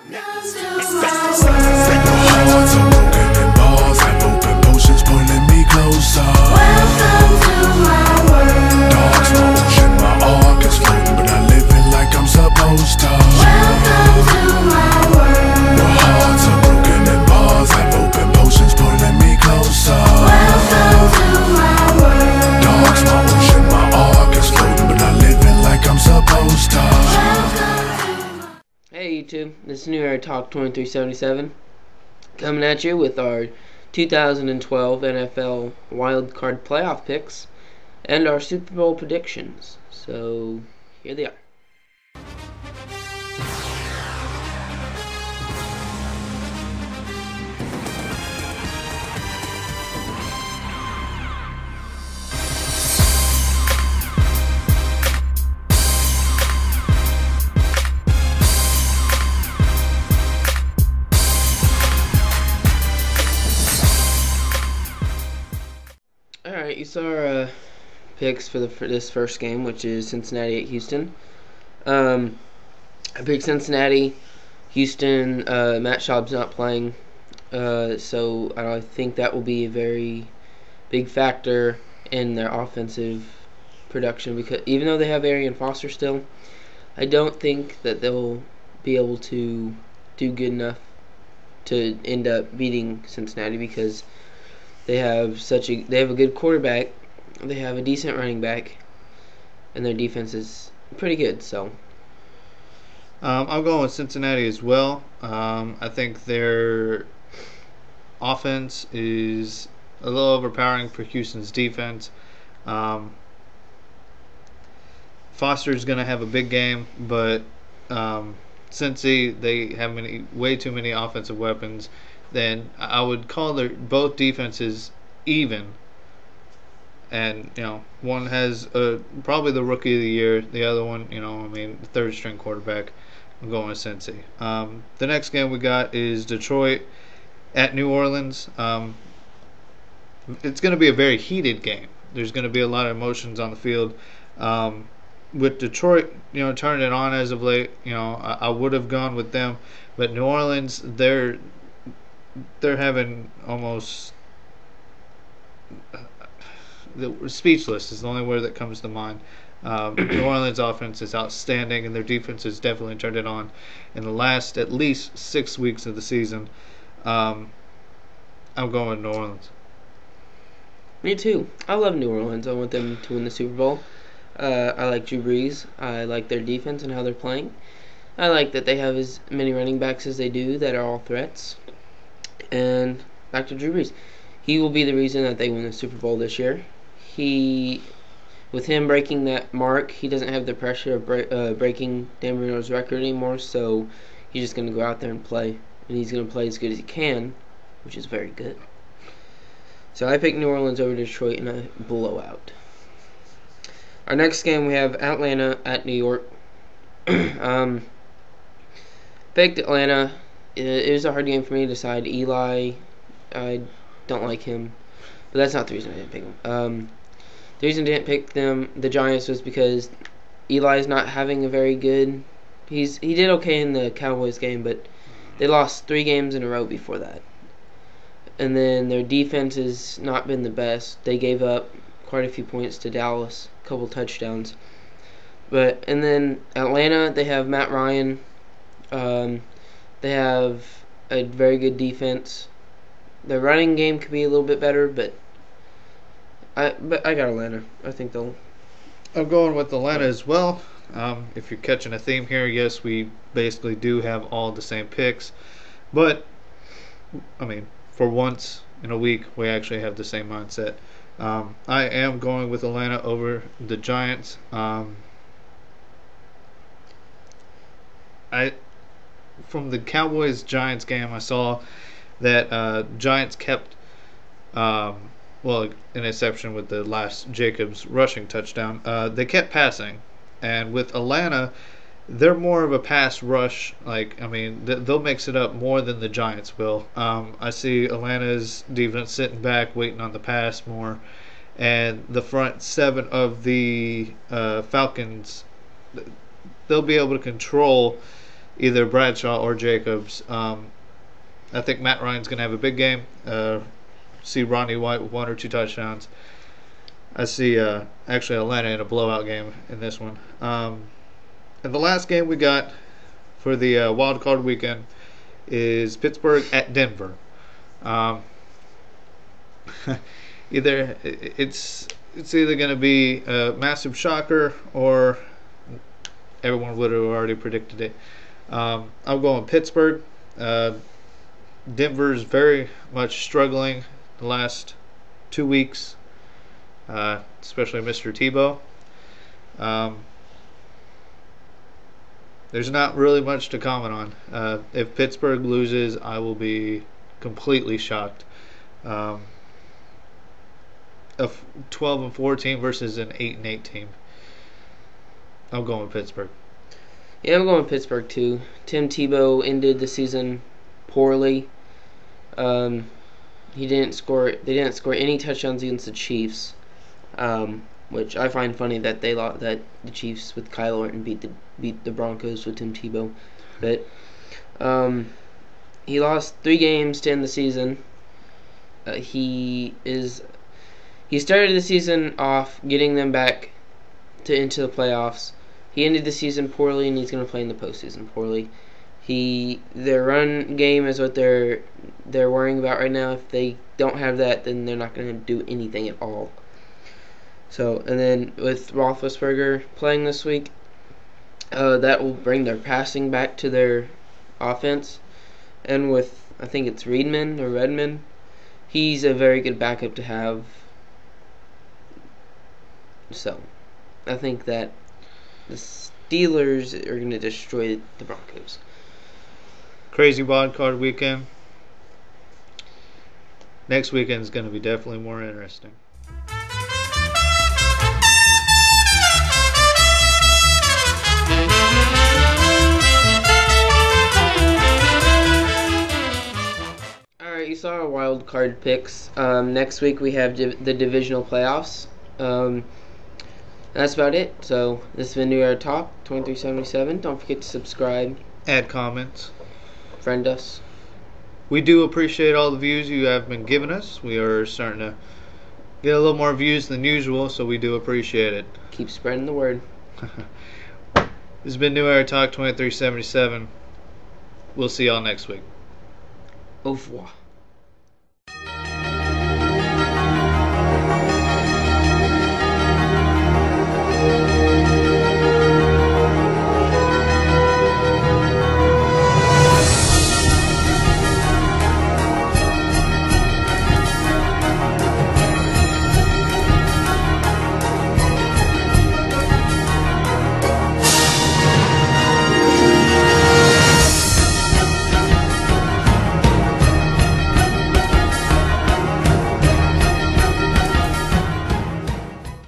Hearts are broken and balls have open potions pulling me closer. Welcome to my world. Dogs, my ocean, my ark is floating, but I'm living like I'm supposed to. Welcome to my world. Your hearts are broken and balls have open potions pulling me closer. Welcome to my world. Dogs, my ocean, my ark is floating, but I'm living like I'm supposed to. Hey YouTube, this is New Era Talk 2377 coming at you with our 2012 NFL Wildcard playoff picks and our Super Bowl predictions. So here they are. Alright, you saw our picks for this first game, which is Cincinnati at Houston. I picked Cincinnati. Houston, Matt Schaub's not playing, so I think that will be a very big factor in their offensive production, because even though they have Arian Foster still, I don't think that they'll be able to do good enough to end up beating Cincinnati, because they have a good quarterback, they have a decent running back, and their defense is pretty good. So I'm going with Cincinnati as well. I think their offense is a little overpowering for Houston's defense. Foster's going to have a big game, but Cincy, they have way too many offensive weapons. Then I would call both defenses even, and one has probably the rookie of the year, the other one, third string quarterback. I'm going with Cincy. The next game we got is Detroit at New Orleans. It's going to be a very heated game. There's going to be a lot of emotions on the field. With Detroit, turning it on as of late, I would have gone with them, but New Orleans, they're having almost speechless is the only word that comes to mind. New Orleans offense is outstanding, and their defense has definitely turned it on in the last at least 6 weeks of the season. I'm going with New Orleans. me too. I love New Orleans. I want them to win the Super Bowl. I like Drew Brees. I like their defense and how they're playing. I like that they have as many running backs as they do that are all threats. And back to Drew Brees. He will be the reason that they win the Super Bowl this year. With him breaking that mark, he doesn't have the pressure of breaking Dan Marino's record anymore, so he's just going to go out there and play. And he's going to play as good as he can, which is very good. So I picked New Orleans over Detroit in a blowout. Our next game, we have Atlanta at New York. Picked Atlanta. It was a hard game for me to decide. Eli, I don't like him, but that's not the reason I didn't pick him. The reason I didn't pick the Giants, was because Eli's not having a very good. He did okay in the Cowboys game, but they lost 3 games in a row before that. And then their defense has not been the best. They gave up quite a few points to Dallas, a couple touchdowns. And then Atlanta, they have Matt Ryan. They have a very good defense. Their running game could be a little bit better, but I got Atlanta. I think they'll. I'm going with Atlanta as well. If you're catching a theme here, yes, we basically do have all the same picks, but for once in a week, we actually have the same mindset. I am going with Atlanta over the Giants. From the Cowboys-Giants game, I saw that Giants kept, an exception with the last Jacobs rushing touchdown, they kept passing. And with Atlanta, they're more of a pass rush. They'll mix it up more than the Giants will. I see Atlanta's defense sitting back, waiting on the pass more. And the front 7 of the Falcons, they'll be able to control either Bradshaw or Jacobs. I think Matt Ryan's going to have a big game. See Rodney White with 1 or 2 touchdowns. I see actually Atlanta in a blowout game in this one. And the last game we got for the wild card weekend is Pittsburgh at Denver. It's either going to be a massive shocker or everyone would have already predicted it. I'm going Pittsburgh. Denver's very much struggling the last 2 weeks, especially Mr. Tebow. There's not really much to comment on. If Pittsburgh loses, I will be completely shocked. A 12-4 team versus an 8-8 team. I'm going with Pittsburgh. Yeah, I'm going with Pittsburgh too. Tim Tebow ended the season poorly. They didn't score any touchdowns against the Chiefs, which I find funny that the Chiefs with Kyle Orton beat the Broncos with Tim Tebow. But he lost 3 games to end the season. He started the season off getting them back into the playoffs. He ended the season poorly, and he's going to play in the postseason poorly. Their run game is what they're worrying about right now. If they don't have that, then they're not going to do anything at all. So, and then with Roethlisberger playing this week, that will bring their passing back to their offense. And with, I think it's Redmond, he's a very good backup to have. So, I think that the Steelers are going to destroy the Broncos. Crazy wild card weekend. Next weekend is going to be definitely more interesting. Alright, you saw our wild card picks. Next week we have the divisional playoffs. That's about it. So this has been New Era Talk 2377. Don't forget to subscribe. Add comments. Friend us. We do appreciate all the views you have been giving us. We are starting to get a little more views than usual, so we do appreciate it. Keep spreading the word. This has been New Era Talk 2377. We'll see y'all next week. Au revoir.